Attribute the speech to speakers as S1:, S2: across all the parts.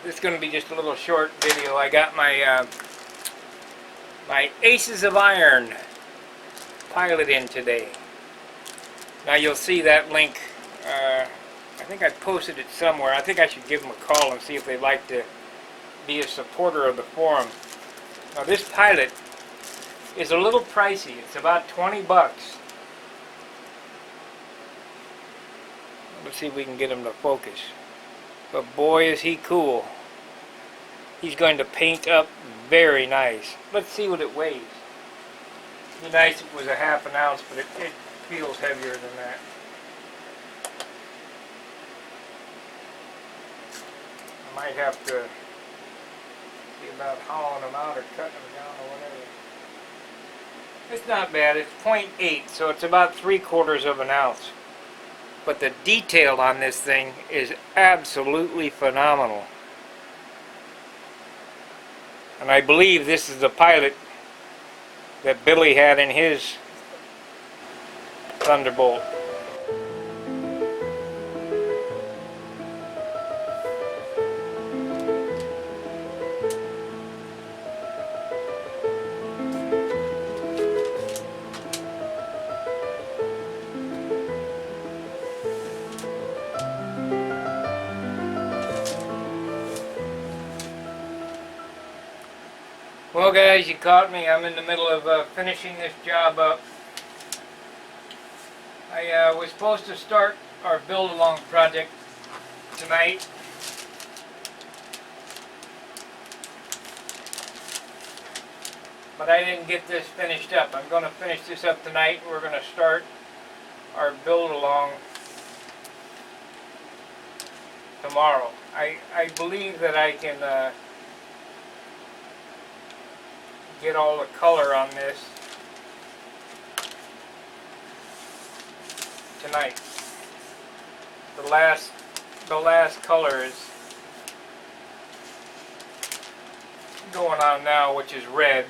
S1: This is going to be just a little short video. I got my my Aces of Iron pilot in today. Now you'll see that link. I think I posted it somewhere. I think I should give them a call and see if they'd like to be a supporter of the forum. Now this pilot is a little pricey. It's about 20 bucks. Let's see if we can get him to focus. But boy is he cool. He's going to paint up very nice. Let's see what it weighs. It'd be nice if it was a half an ounce, but it feels heavier than that. I might have to see about hauling them out or cutting them down or whatever. It's not bad. It's 0.8, so it's about 3/4 of an ounce. But the detail on this thing is absolutely phenomenal. And I believe this is the pilot that Billy had in his Thunderbolt. Well guys, you caught me. I'm in the middle of finishing this job up. I was supposed to start our build-along project tonight. But I didn't get this finished up. I'm going to finish this up tonight. We're going to start our build-along tomorrow. I believe that I can get all the color on this tonight. The last color is going on now, which is red.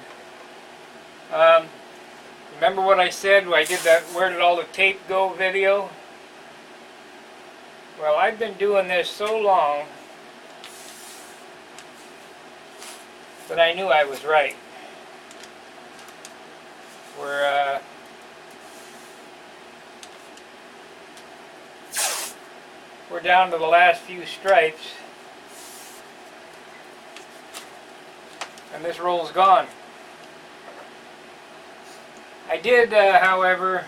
S1: Remember what I said when I did that "Where Did All the Tape Go" video? Well, I've been doing this so long that I knew I was right. We're down to the last few stripes, and this roll's gone. I did, however,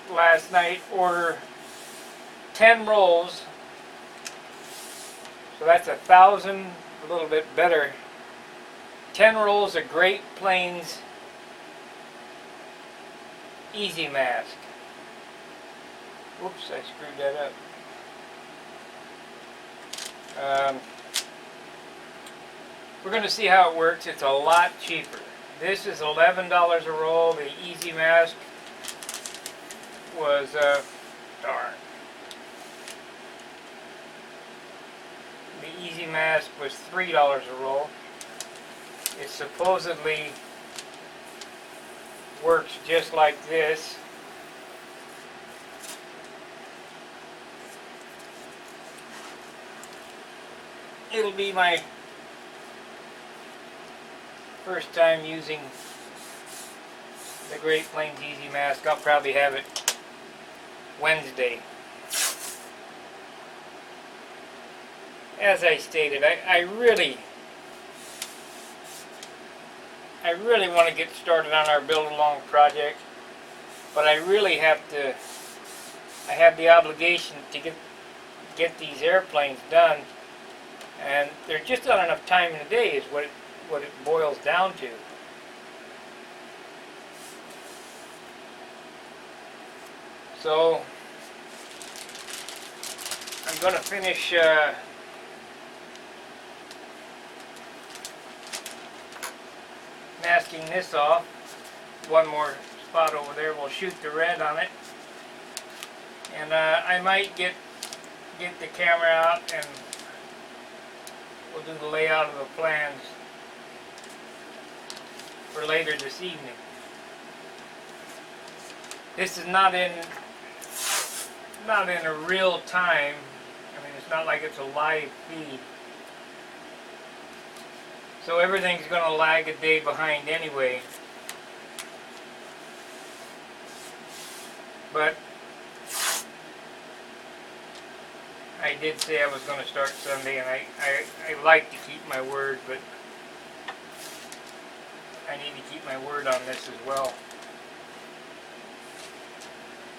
S1: last night order 10 rolls, so that's 1,000, a little bit better. 10 rolls of Great Plains Easy Mask. Whoops, I screwed that up. We're going to see how it works. It's a lot cheaper. This is $11 a roll. The Easy Mask was, darn. The Easy Mask was $3 a roll. It supposedly works just like this. It'll be my first time using the Great Plains Easy Mask. I'll probably have it Wednesday. As I stated, I really want to get started on our build-along project, but I really have the obligation to get these airplanes done, and there's just not enough time in the day is what it boils down to. So I'm going to finish masking this off. One more spot over there. We'll shoot the red on it, and I might get the camera out and we'll do the layout of the plans for later this evening. This is not in a real time. I mean, it's not like it's a live feed. So everything's going to lag a day behind anyway. But I did say I was going to start Sunday, and I like to keep my word, but I need to keep my word on this as well.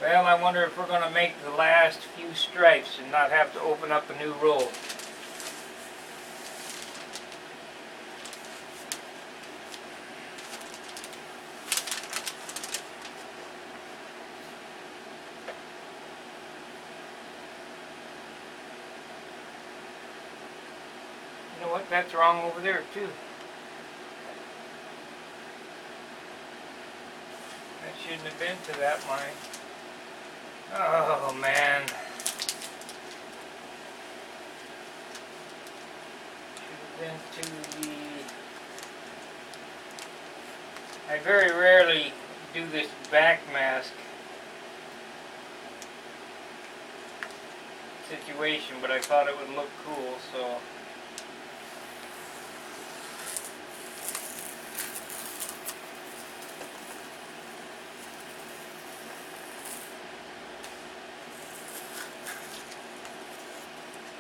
S1: Well, I wonder if we're going to make the last few stripes and not have to open up a new roll. You know what? That's wrong over there too. That shouldn't have been to that line. Oh man. Should have been to the... I very rarely do this back mask situation, but I thought it would look cool, so...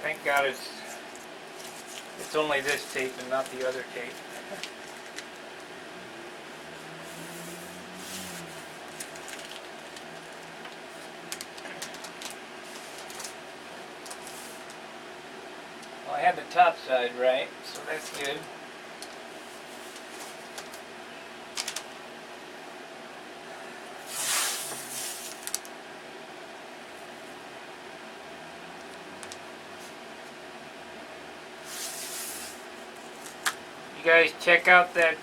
S1: Thank God it's only this tape and not the other tape. Well, I had the top side right, so that's good. You guys check out that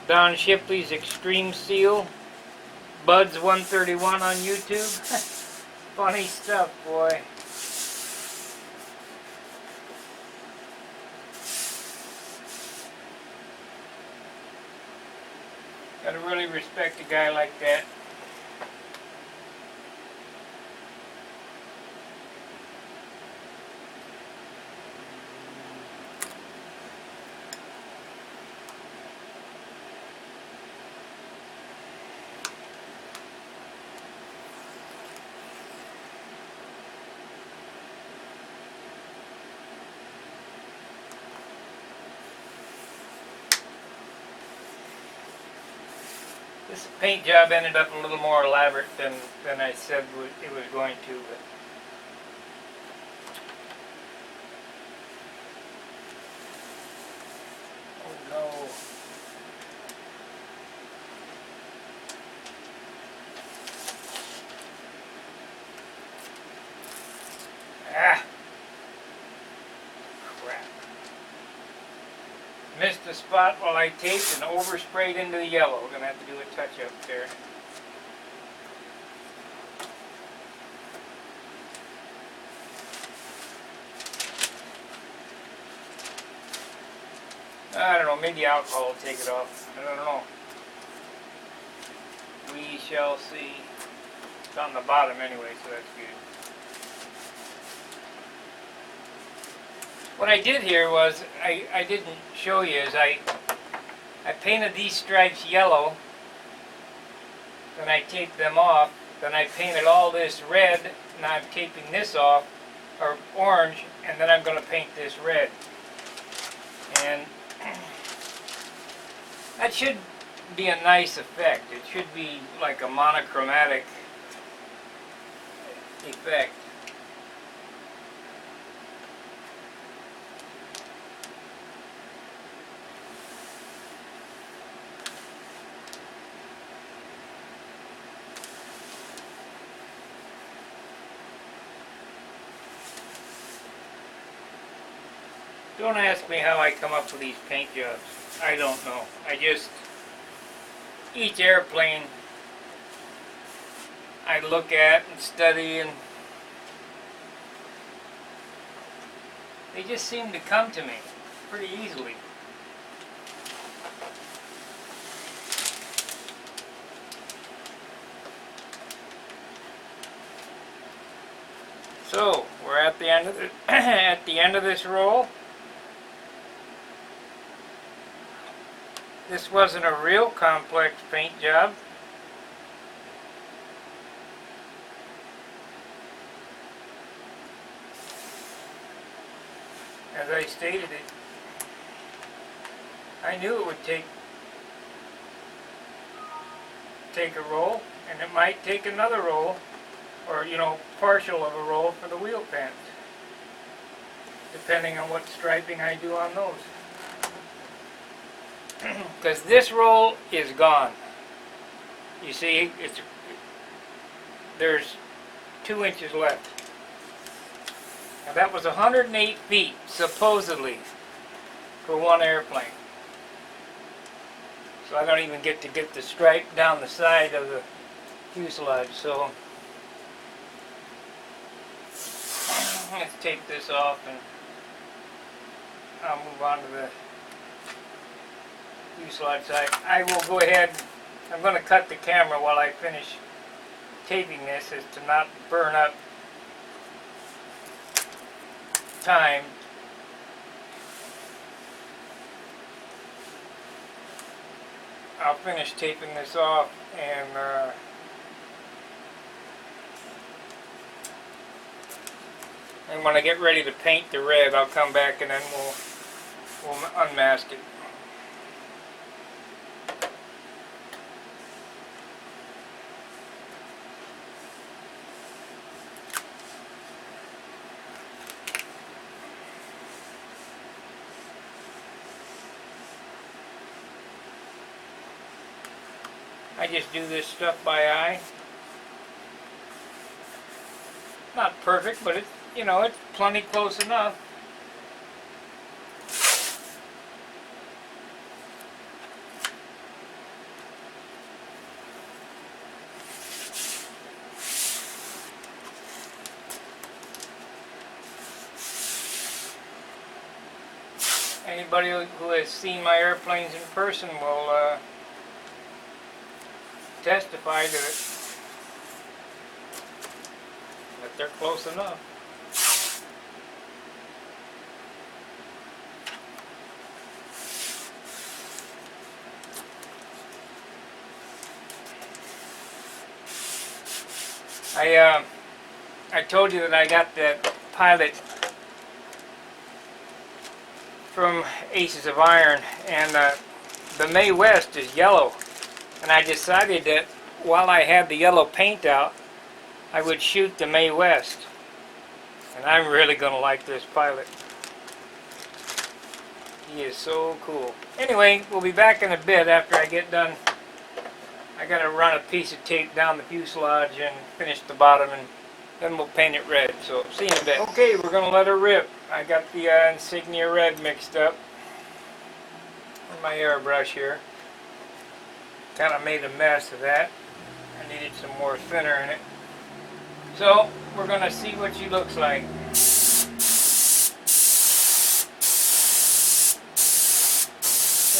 S1: Don Shipley's Extreme Seal Buds 131 on YouTube. Funny stuff, boy. Gotta really respect a guy like that. This paint job ended up a little more elaborate than I said it was going to. But oh no. Ah! Crap. Missed the spot while I taped and oversprayed into the yellow. We're going to have to do a touch-up there. I don't know, maybe alcohol will take it off. I don't know. We shall see. It's on the bottom anyway, so that's good. What I did here was, I didn't show you, is I painted these stripes yellow, then I taped them off, then I painted all this red, now I'm taping this off, or orange, and then I'm going to paint this red. And that should be a nice effect. It should be like a monochromatic effect. Don't ask me how I come up with these paint jobs. I don't know. Each airplane I look at and study, and they just seem to come to me pretty easily. So we're at the end of the at the end of this roll. This wasn't a real complex paint job. As I stated it, I knew it would take a roll, and it might take another roll, or partial of a roll for the wheel pants, depending on what striping I do on those. Because this roll is gone. You see, there's 2 inches left. Now that was 108 feet, supposedly, for one airplane. So I don't even get to get the stripe down the side of the fuselage. So let's take this off and I'll move on to the fuselage side. I will go ahead, I'm going to cut the camera while I finish taping this, as to not burn up time. I'll finish taping this off, and when I get ready to paint the red, I'll come back and then we'll unmask it. I just do this stuff by eye. Not perfect, but it's plenty close enough. Anybody who has seen my airplanes in person will testify to it, that they're close enough. I told you that I got that pilot from Aces of Iron, and the Mae West is yellow. And I decided that while I had the yellow paint out, I would shoot the Mae West. And I'm really going to like this pilot. He is so cool. Anyway, we'll be back in a bit after I get done. I got to run a piece of tape down the fuselage and finish the bottom, and then we'll paint it red. So, see you in a bit. Okay, we're going to let her rip. I got the insignia red mixed up with my airbrush here. Kind of made a mess of that. I needed some more thinner in it. So we're going to see what she looks like. It's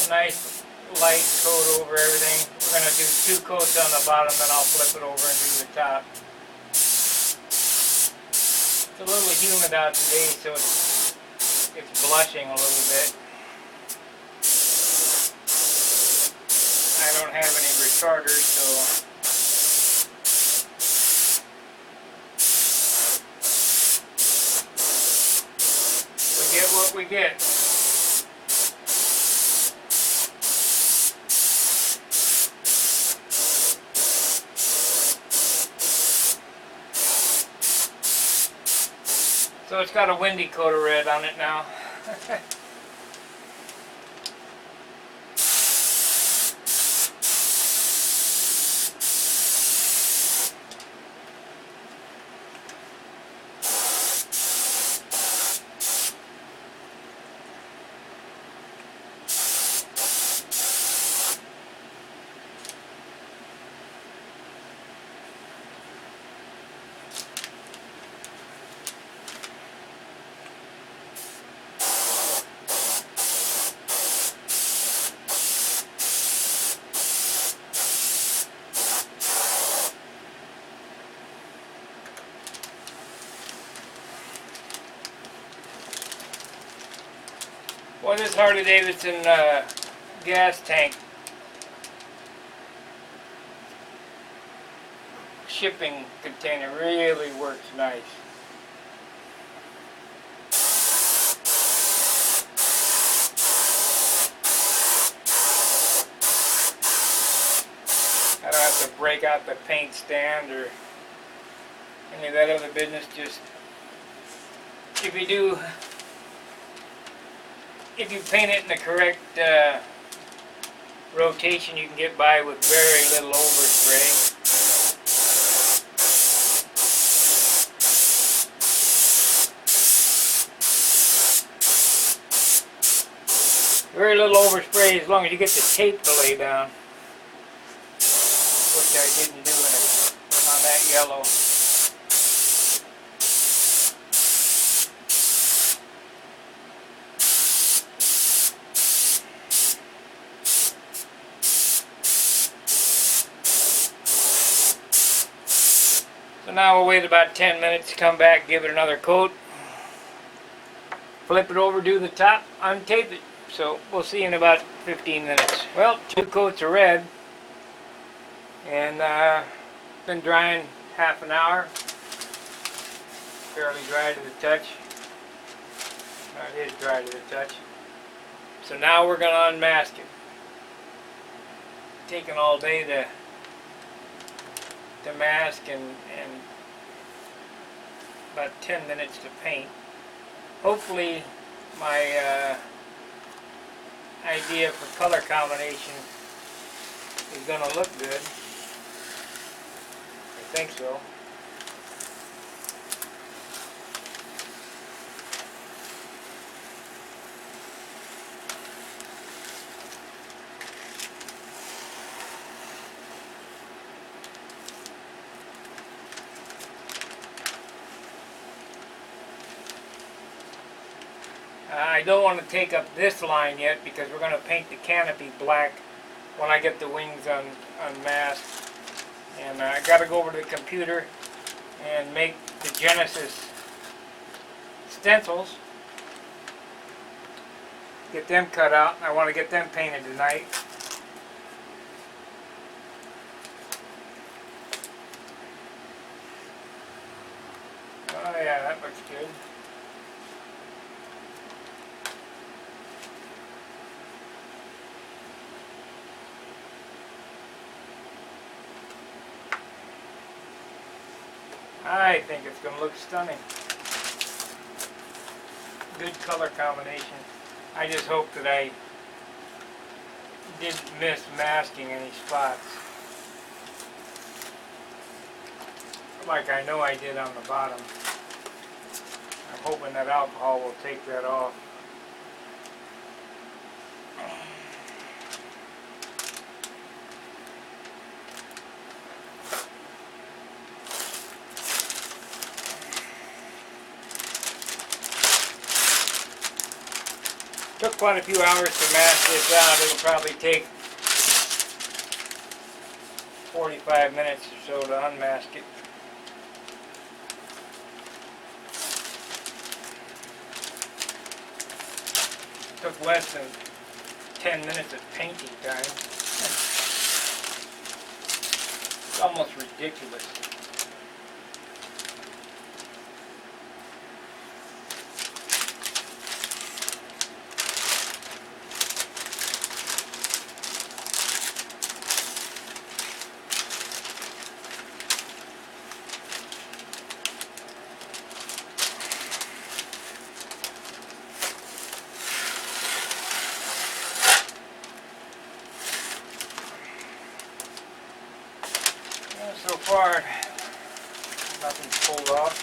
S1: a nice light coat over everything. We're going to do 2 coats on the bottom, then I'll flip it over and do the top. It's a little humid out today, so it's blushing a little bit. I don't have any retarders, so we get what we get. So it's got a windy coat of red on it now. Well, this Harley Davidson gas tank shipping container really works nice. I don't have to break out the paint stand or any of that other business. Just if you paint it in the correct rotation, you can get by with very little overspray. Very little overspray as long as you get the tape to lay down, which I didn't do on that yellow. So now we'll wait about 10 minutes to come back, give it another coat, flip it over, do the top, untape it. So we'll see in about 15 minutes. Well, 2 coats of red, and been drying half an hour. Fairly dry to the touch. It is dry to the touch. So now we're going to unmask it. Taking all day to mask and about 10 minutes to paint. Hopefully my idea for color combination is going to look good. I think so. I don't want to take up this line yet because we're going to paint the canopy black when I get the wings unmasked. And I got to go over to the computer and make the Genesis stencils. Get them cut out. I want to get them painted tonight. Oh yeah, that looks good. I think it's going to look stunning. Good color combination. I just hope that I didn't miss masking any spots, like I know I did on the bottom. I'm hoping that alcohol will take that off. Took quite a few hours to mask this out. It'll probably take 45 minutes or so to unmask it. Took less than 10 minutes of painting time. It's almost ridiculous. So far, nothing's pulled off.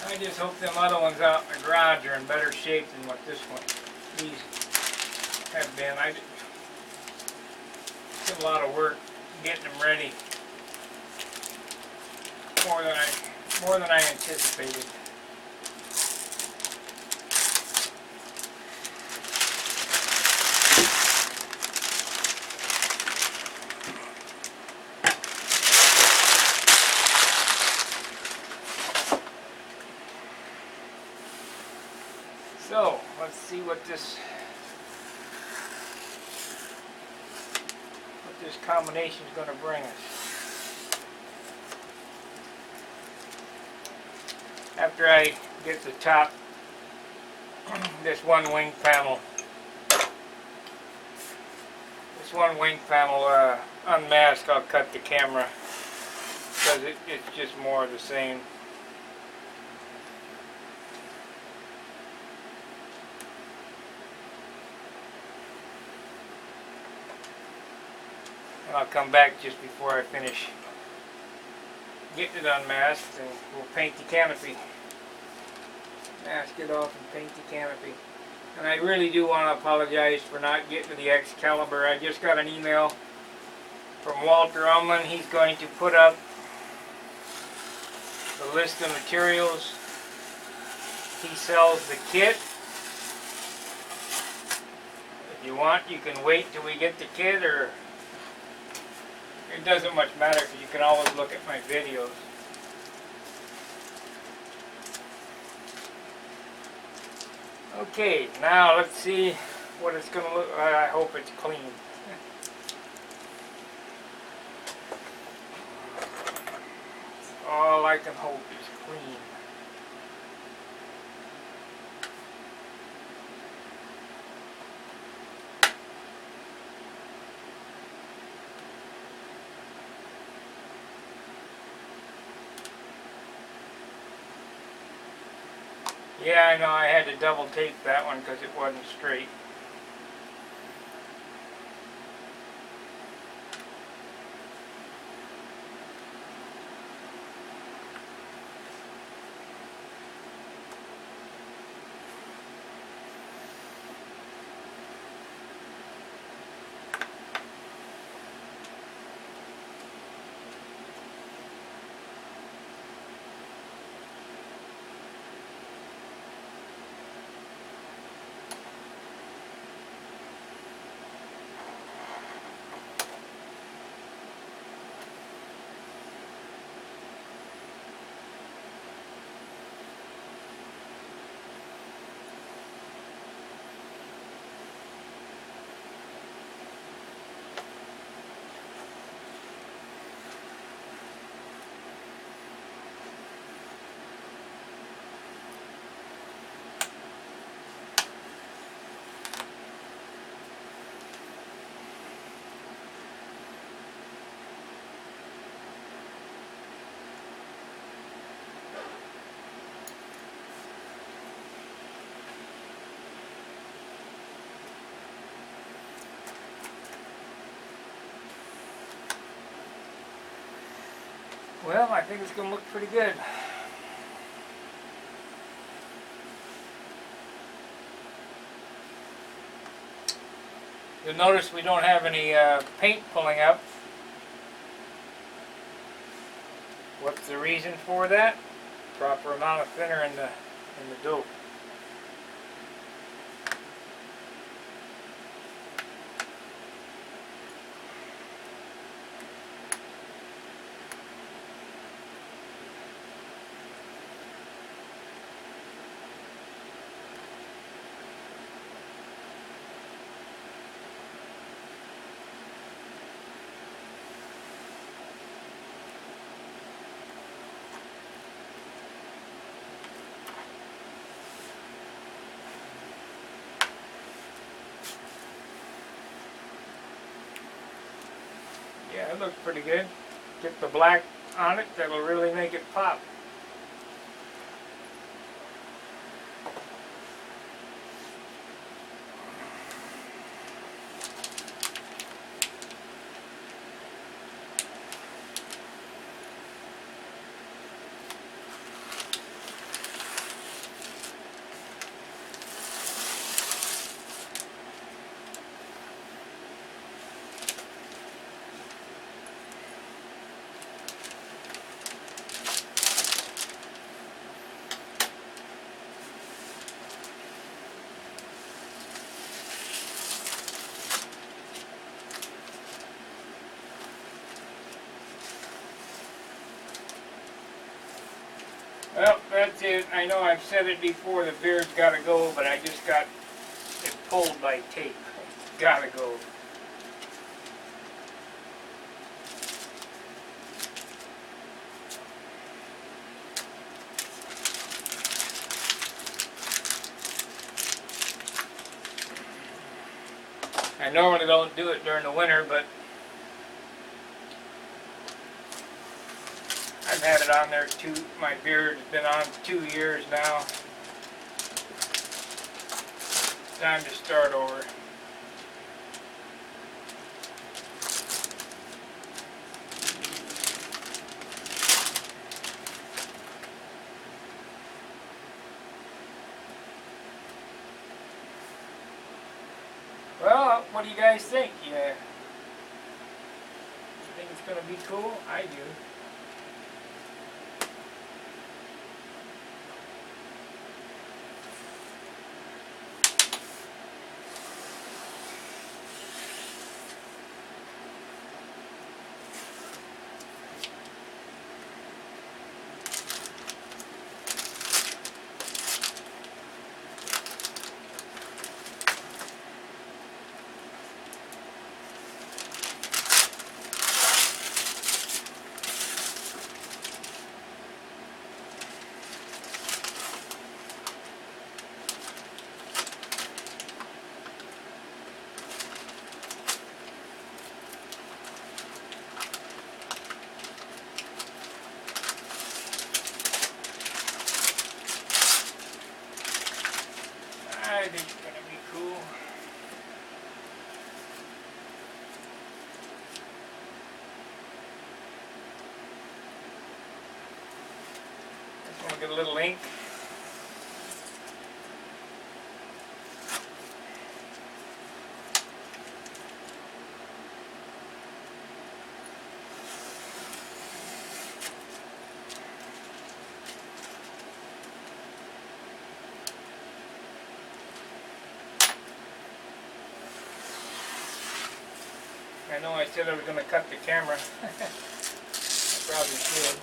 S1: I just hope them other ones out in the garage are in better shape than what these have been. It's a lot of work getting them ready. More than I anticipated. So, let's see what this combination is going to bring us. After I get the top, this one wing panel unmasked, I'll cut the camera because it's just more of the same. And I'll come back just before I finish getting it unmasked, and we'll paint the canopy. Mask it off and paint the canopy. And I really do want to apologize for not getting to the Excalibur. I just got an email from Walter Umland. He's going to put up the list of materials. He sells the kit. If you want, you can wait till we get the kit, or it doesn't much matter because you can always look at my videos. Okay, now let's see what it's going to look like. I hope it's clean. All I can hope is clean. Yeah, I know, I had to double tape that one because it wasn't straight. Well, I think it's going to look pretty good. You'll notice we don't have any paint pulling up. What's the reason for that? Proper amount of thinner in the dope. Yeah, it looks pretty good. Get the black on it, that'll really make it pop. Well, that's it. I know I've said it before, the beard's got to go, but I just got it pulled by tape. It's got to go. I normally don't do it during the winter, but I've had it on there my beard's been on 2 years now. Time to start over. Well, what do you guys think? Yeah. You think it's going to be cool? I do. I think it's going to be cool. Just want to get a little ink. I know I said I was going to cut the camera. I probably should.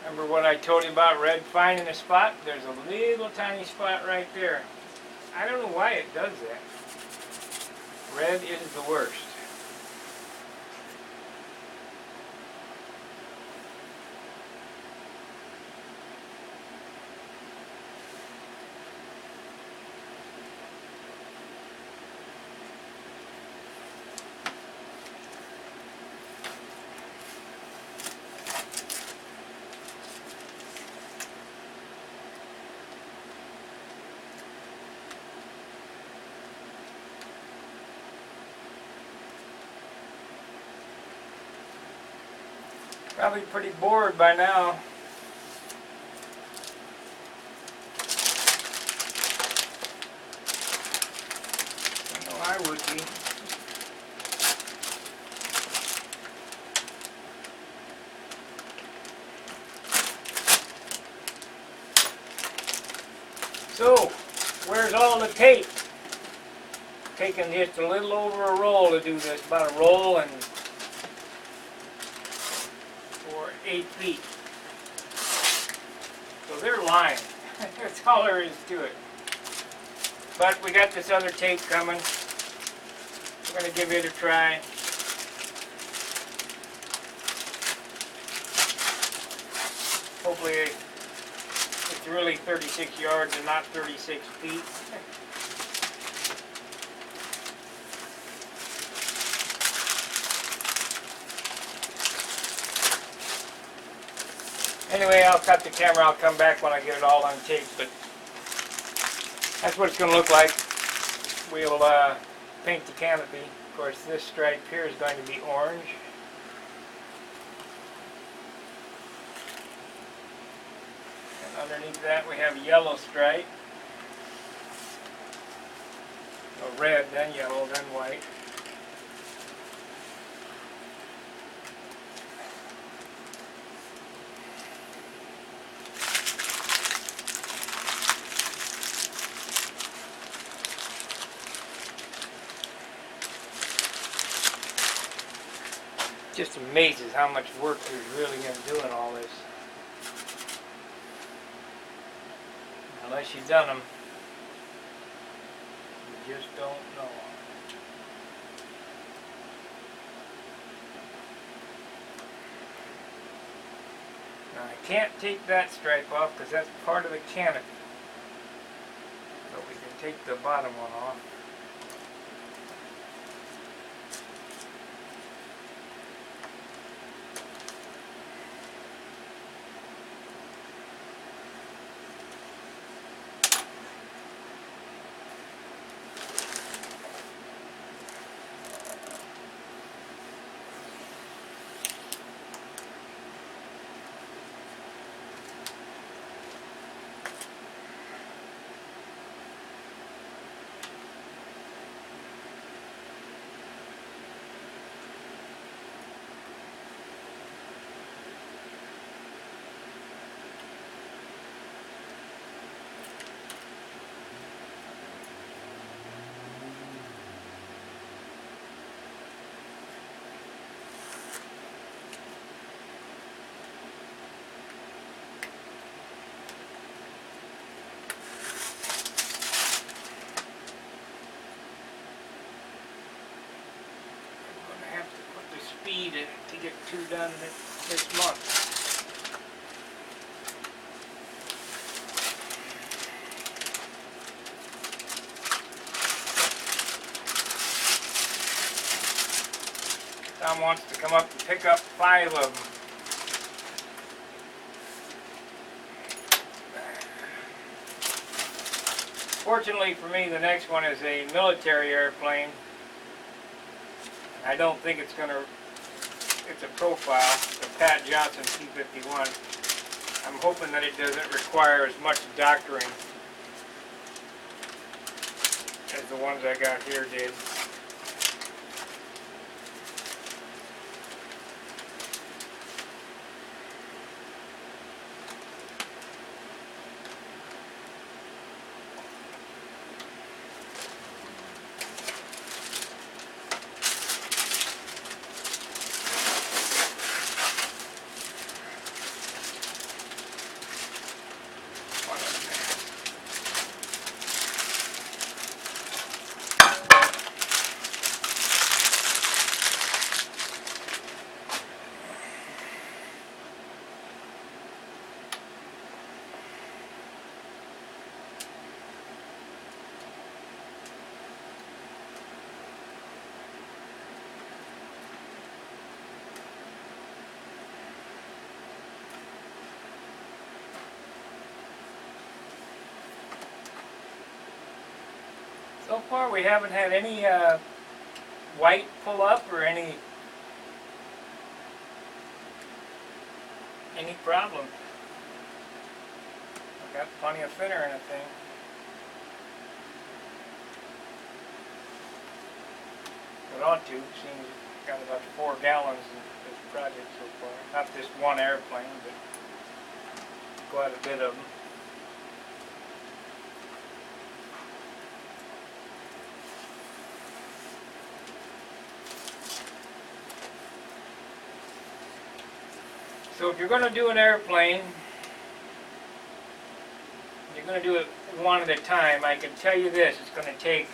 S1: Remember what I told you about red finding a spot? There's a little tiny spot right there. I don't know why it does that. Red is the worst. Probably pretty bored by now. I know I would be. So, where's all the tape? Taking just a little over a roll to do this, about a roll and 8 feet. So they're lying. That's all there is to it. But we got this other tape coming. We're going to give it a try. Hopefully it's really 36 yards and not 36 feet. Anyway, I'll cut the camera. I'll come back when I get it all on tape. But that's what it's going to look like. We'll paint the canopy. Of course, this stripe here is going to be orange. And underneath that we have a yellow stripe. So red, then yellow, then white. Just amazes how much work there's really going to do in all this. Unless you've done them, you just don't know. Now I can't take that stripe off because that's part of the canopy. But we can take the bottom one off. Speed to get 2 done this month. Tom wants to come up and pick up 5 of them. Fortunately for me, the next one is a military airplane. I don't think it's going to, it's a profile, the Pat Johnson P-51. I'm hoping that it doesn't require as much doctoring as the ones I got here did. So far we haven't had any white pull up or any problem. I've got plenty of thinner in the thing. It ought to, seems it's got about 4 gallons in this project so far. Not this one airplane, but quite a bit of them. So if you're going to do an airplane, you're going to do it one at a time. I can tell you this, it's going to take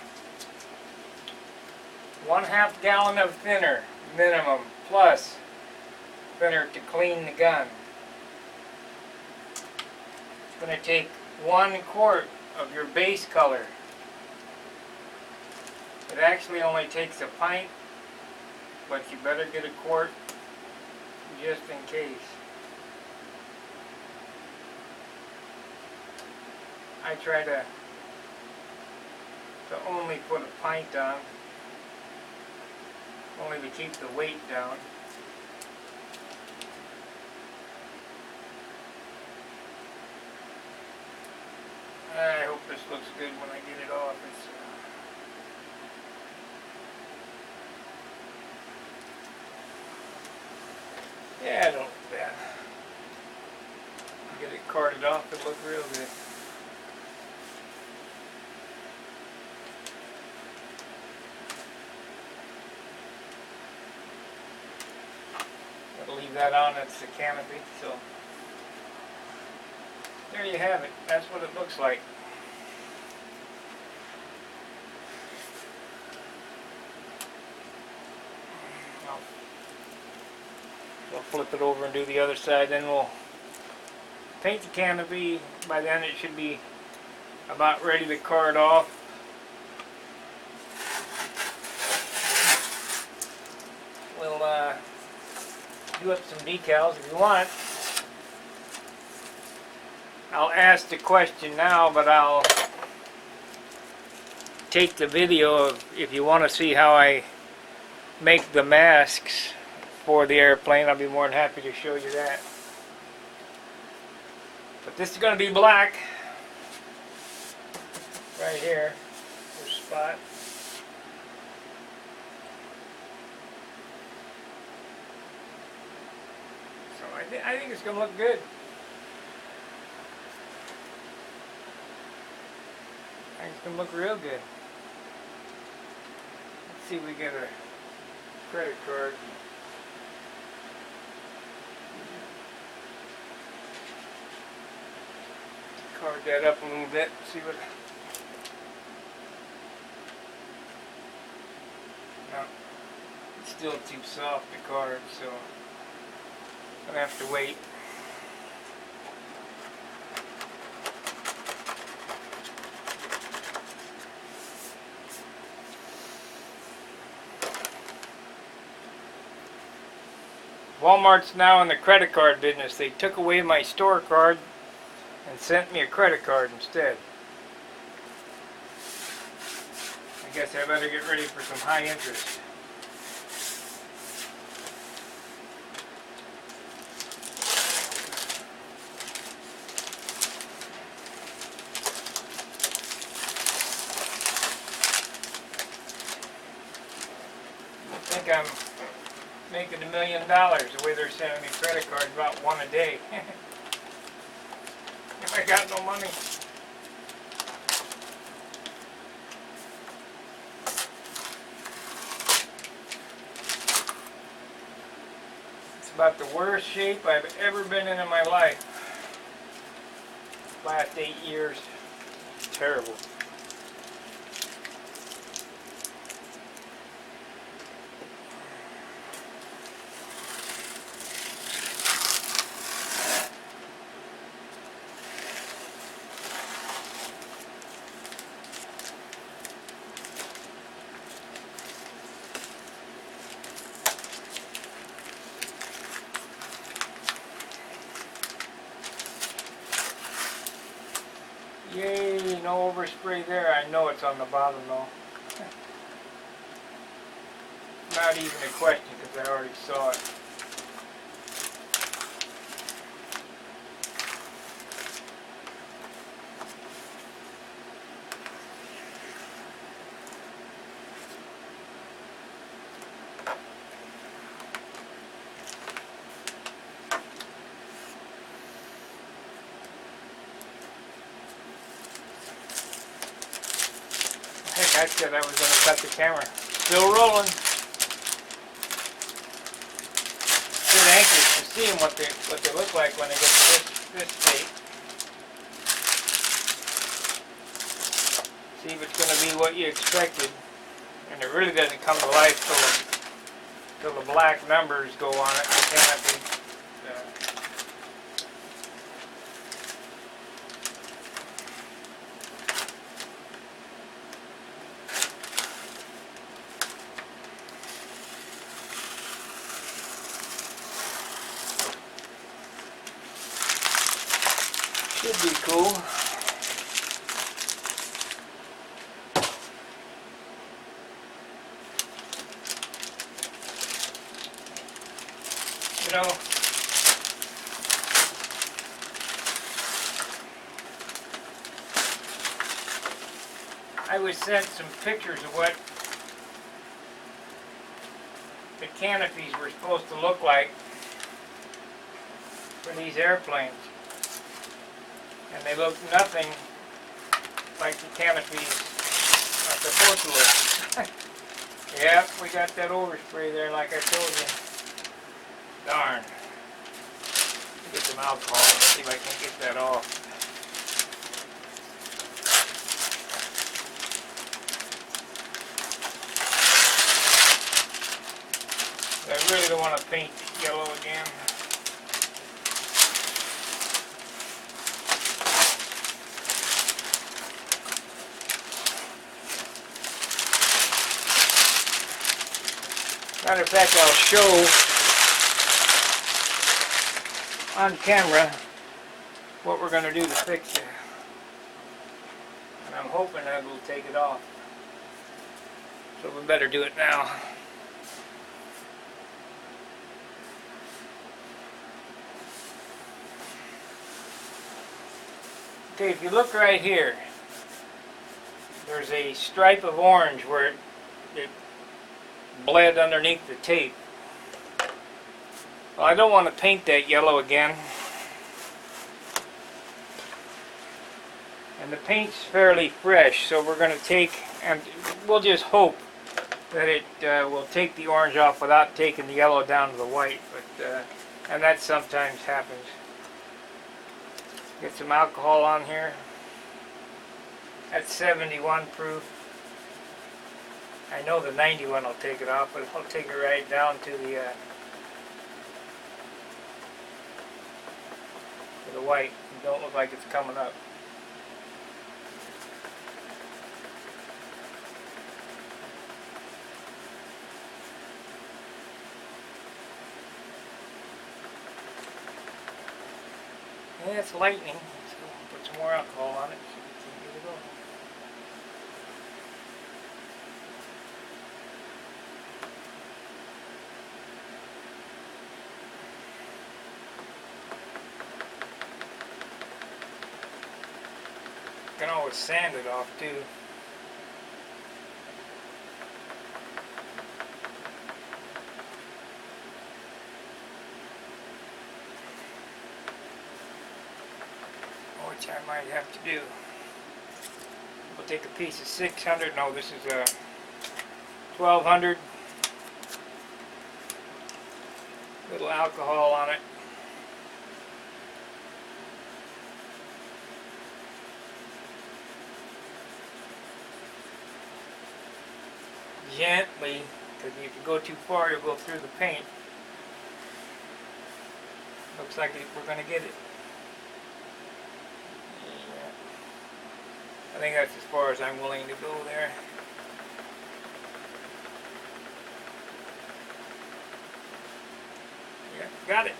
S1: 1/2 gallon of thinner minimum, plus thinner to clean the gun. It's going to take 1 quart of your base color. It actually only takes a pint, but you better get a quart just in case. I try to only put a pint on, only to keep the weight down. I hope this looks good when I get it off. Yeah, don't look bad. Get it carted off, it'll look real good. I'll leave that on, that's the canopy, so there you have it. That's what it looks like. We'll flip it over and do the other side, then we'll paint the canopy. By then it should be about ready to card off. We'll do up some decals if you want. I'll ask the question now, but I'll take the video of, if you want to see how I make the masks for the airplane, I'll be more than happy to show you that. But this is going to be black right here, this spot. So I think it's going to look good. I think it's going to look real good. Let's see if we get a credit card. Card that up a little bit, see what. No, it's still too soft to card, so I'm gonna have to wait. Walmart's now in the credit card business. They took away my store card and sent me a credit card instead. I guess I better get ready for some high interest. I think I'm making $1 million the way they're sending me credit cards, about one a day. I got no money. It's about the worst shape I've ever been in my life. Last 8 years. It's terrible. Yay, no overspray there. I know it's on the bottom though. Not even a question because I already saw it. Heck, I said I was going to cut the camera. Still rolling. Good anchors to see them, what they look like when they get to this state. See if it's going to be what you expected. And it really doesn't come to life till the black numbers go on it. The canopy. Should be cool. You know, I was sent some pictures of what the canopies were supposed to look like for these airplanes. And they look nothing like the canopies are supposed to look. Yeah, we got that overspray there like I told you. Darn. Get some alcohol. Let's see if I can get that off. I really don't want to paint yellow again. Matter of fact, I'll show on camera what we're going to do to fix it. And I'm hoping that will take it off. So we better do it now. Okay, if you look right here, there's a stripe of orange where it bled underneath the tape. Well, I don't want to paint that yellow again. And the paint's fairly fresh, so we're going to take, and we'll just hope that it will take the orange off without taking the yellow down to the white. But and that sometimes happens. Get some alcohol on here. That's 71 proof. I know the 91 will take it off, but I'll take it right down to the white. It don't look like it's coming up. Yeah, it's lightning, so we'll put some more alcohol on it so we can get it off. You can always sand it off too. Which I might have to do. We'll take a piece of 600. No, this is a 1200. Little alcohol on it. Gently, because if you go too far, you'll go through the paint. Looks like we're going to get it. I think that's as far as I'm willing to go there. Yeah, got it.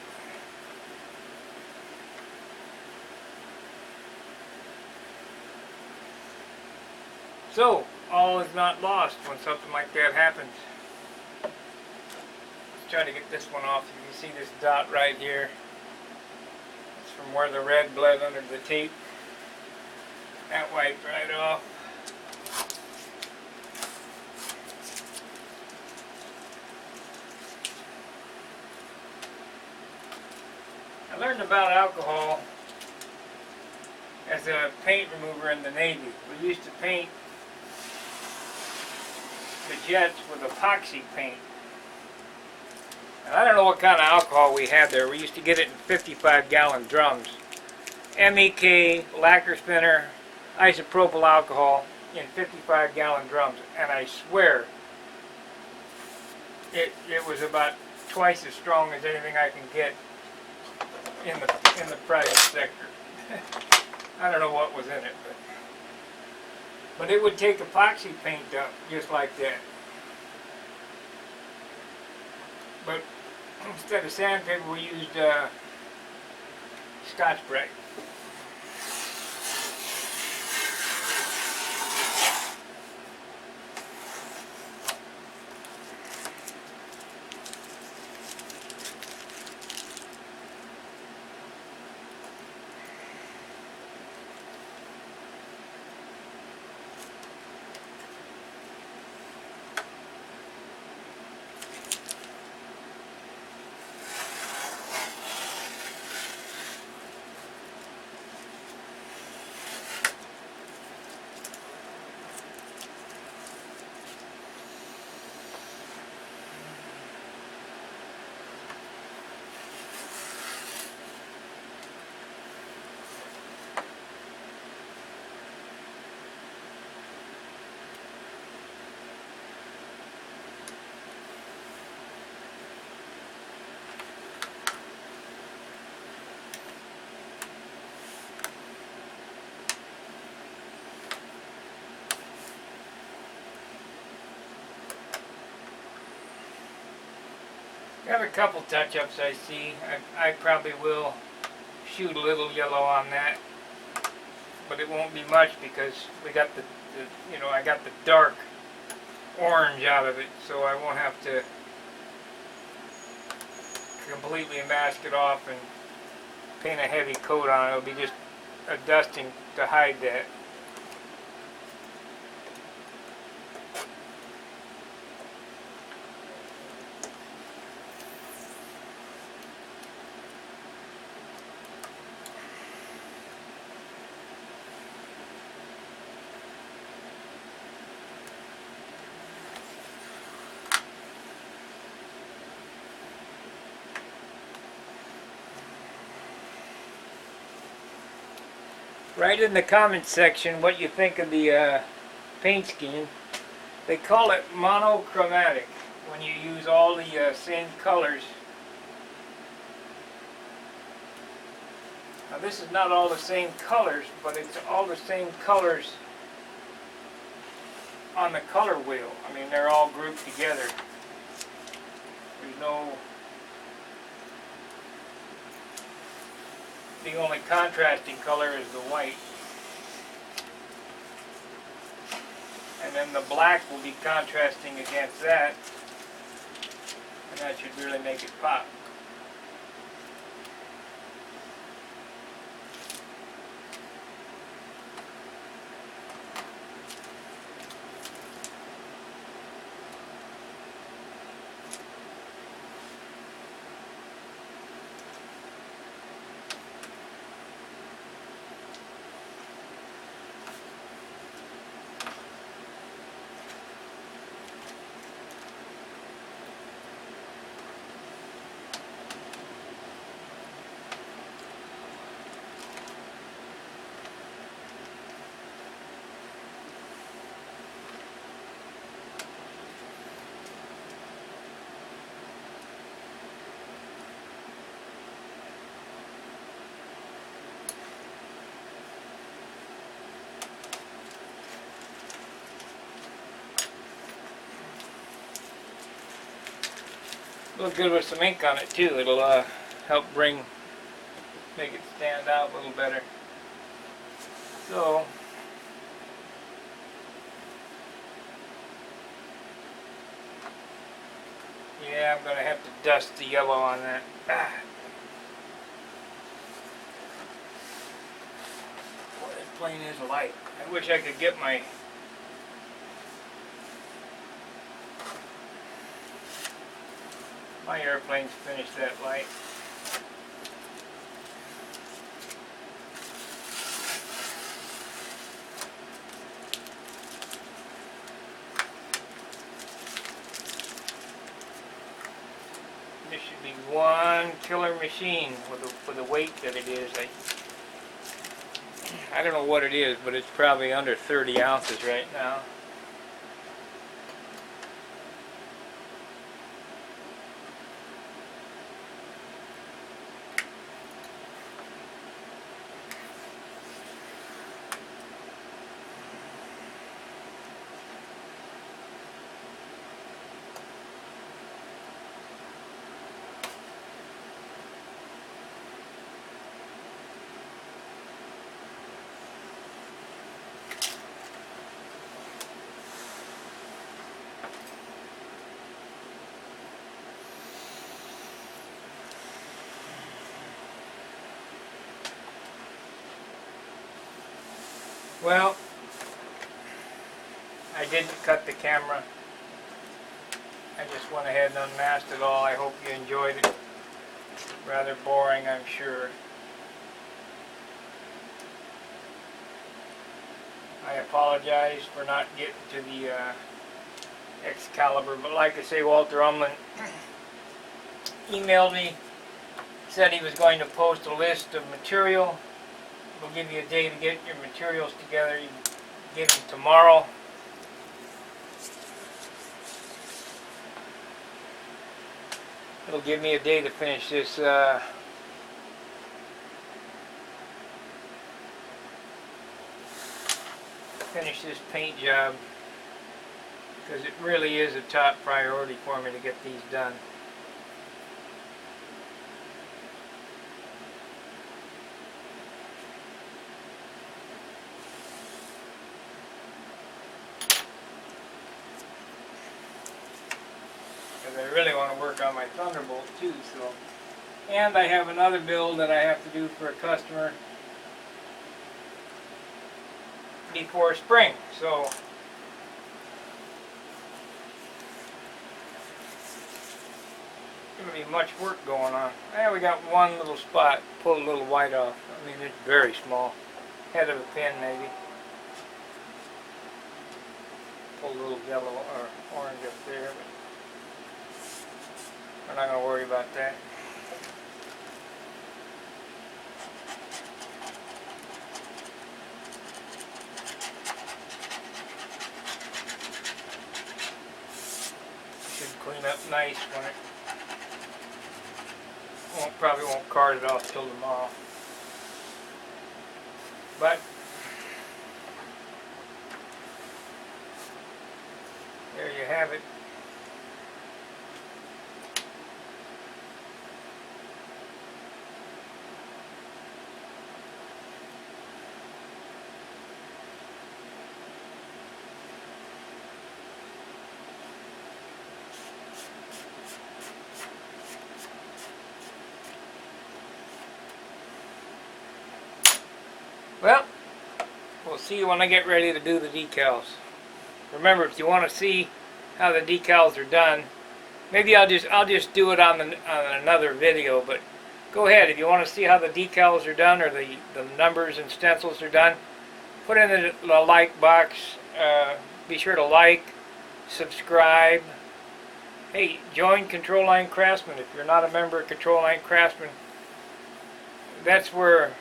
S1: So, all is not lost when something like that happens. Let's try to get this one off. You can see this dot right here. It's from where the red bled under the tape. That wiped right off. I learned about alcohol as a paint remover in the Navy. We used to paint the jets with epoxy paint. And I don't know what kind of alcohol we had there. We used to get it in 55-gallon drums. MEK, lacquer spinner, isopropyl alcohol, in 55-gallon drums, and I swear it was about twice as strong as anything I can get in the private sector. I don't know what was in it, but it would take epoxy paint up just like that. But instead of sandpaper, we used Scotch-Brite. I have a couple touch-ups I see. I probably will shoot a little yellow on that, but it won't be much because we got I got the dark orange out of it, so I won't have to completely mask it off and paint a heavy coat on it. It'll be just a dusting to hide that. Write in the comments section what you think of the paint scheme. They call it monochromatic when you use all the same colors. Now this is not all the same colors, but it's all the same colors on the color wheel. I mean, they're all grouped together. There's no... The only contrasting color is the white. And then the black will be contrasting against that. And that should really make it pop. Look good with some ink on it too. It'll help make it stand out a little better. So yeah, I'm gonna have to dust the yellow on that. Boy, that plane is light. I wish I could get my airplanes finish that light. This should be one killer machine with the weight that it is. I don't know what it is, but it's probably under 30 ounces right now. Well, I didn't cut the camera. I just went ahead and unmasked it all. I hope you enjoyed it. Rather boring, I'm sure. I apologize for not getting to the Excalibur, but like I say, Walter Umlin emailed me, said he was going to post a list of material. We'll give you a day to get your materials together. You can get them tomorrow. It'll give me a day to finish this paint job, because it really is a top priority for me to get these done. Because I really want to work on my Thunderbolt too, so. And I have another build that I have to do for a customer before spring, so going to be much work going on. Yeah, we got one little spot, pulled a little white off. I mean, it's very small, head of a pin maybe. Pulled a little yellow or orange up there, but we're not going to worry about that. Should clean up nice when it probably won't card it off till tomorrow. But there you have it. Well, we'll see you when I get ready to do the decals. Remember, if you want to see how the decals are done, maybe I'll just do it on another video. But go ahead, if you want to see how the decals are done or the numbers and stencils are done, put in the like box. Be sure to like, subscribe. Hey, join Control Line Craftsman if you're not a member of Control Line Craftsman. That's where,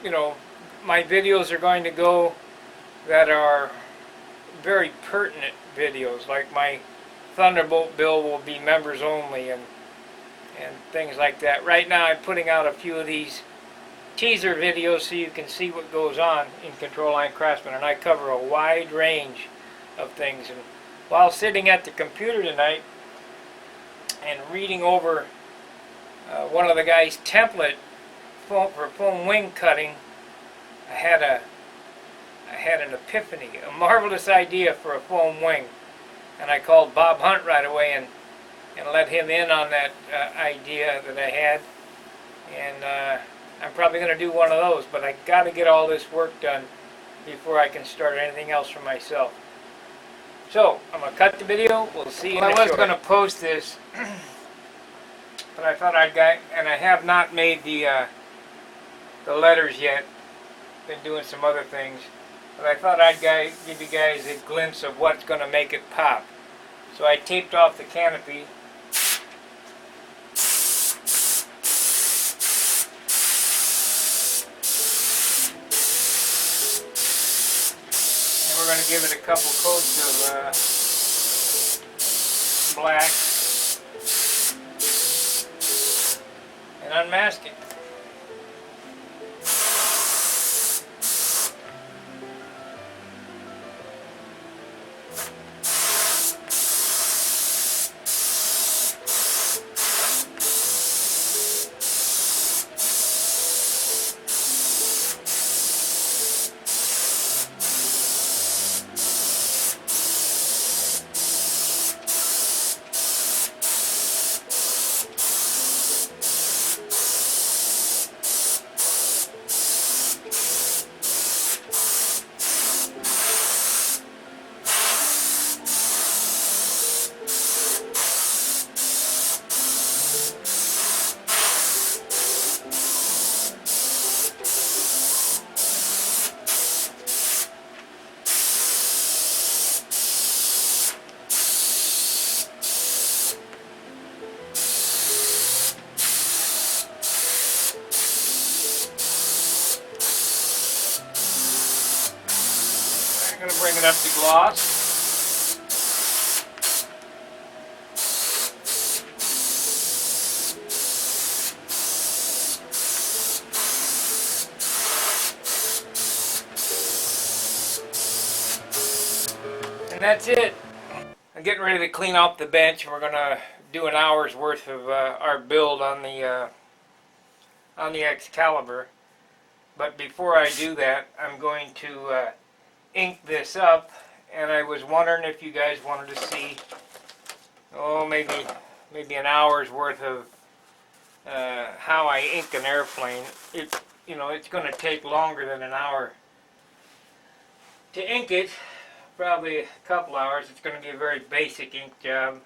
S1: you know, my videos are going to go that are very pertinent videos, like my Thunderbolt build will be members only and things like that. Right now I'm putting out a few of these teaser videos so you can see what goes on in Control Line Craftsman, and I cover a wide range of things. And while sitting at the computer tonight and reading over one of the guy's template for foam wing cutting, I had an epiphany, a marvelous idea for a foam wing, and I called Bob Hunt right away and let him in on that idea that I had, and I'm probably going to do one of those, but I got to get all this work done before I can start anything else for myself. So I'm going to cut the video. We'll see you in the short. I was going to post this, but I thought and I have not made the letters yet. Been doing some other things, but I thought I'd give you guys a glimpse of what's going to make it pop. So I taped off the canopy. we're going to give it a couple coats of black and unmask it. I'm going to bring it up to gloss. And that's it. I'm getting ready to clean off the bench. We're going to do an hour's worth of our build on the Excalibur. But before I do that, I'm going to ink this up, and I was wondering if you guys wanted to see, maybe an hour's worth of how I ink an airplane. It's going to take longer than an hour to ink it, probably a couple hours. It's going to be a very basic ink job,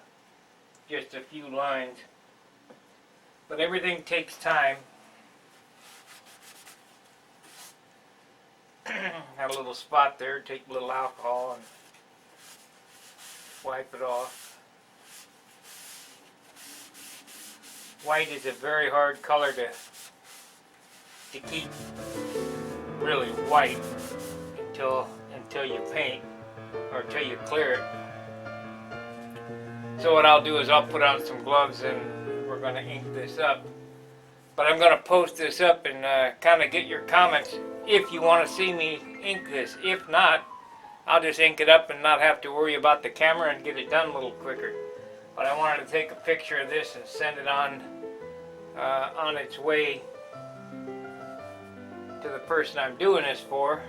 S1: just a few lines, but everything takes time. Have a little spot there, take a little alcohol and wipe it off. White is a very hard color to keep really white until you paint or until you clear it. So what I'll do is I'll put on some gloves and we're going to ink this up. But I'm going to post this up and kind of get your comments if you want to see me ink this. If not, I'll just ink it up and not have to worry about the camera and get it done a little quicker. But I wanted to take a picture of this and send it on its way to the person I'm doing this for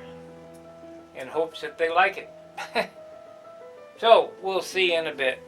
S1: in hopes that they like it. So, we'll see you in a bit.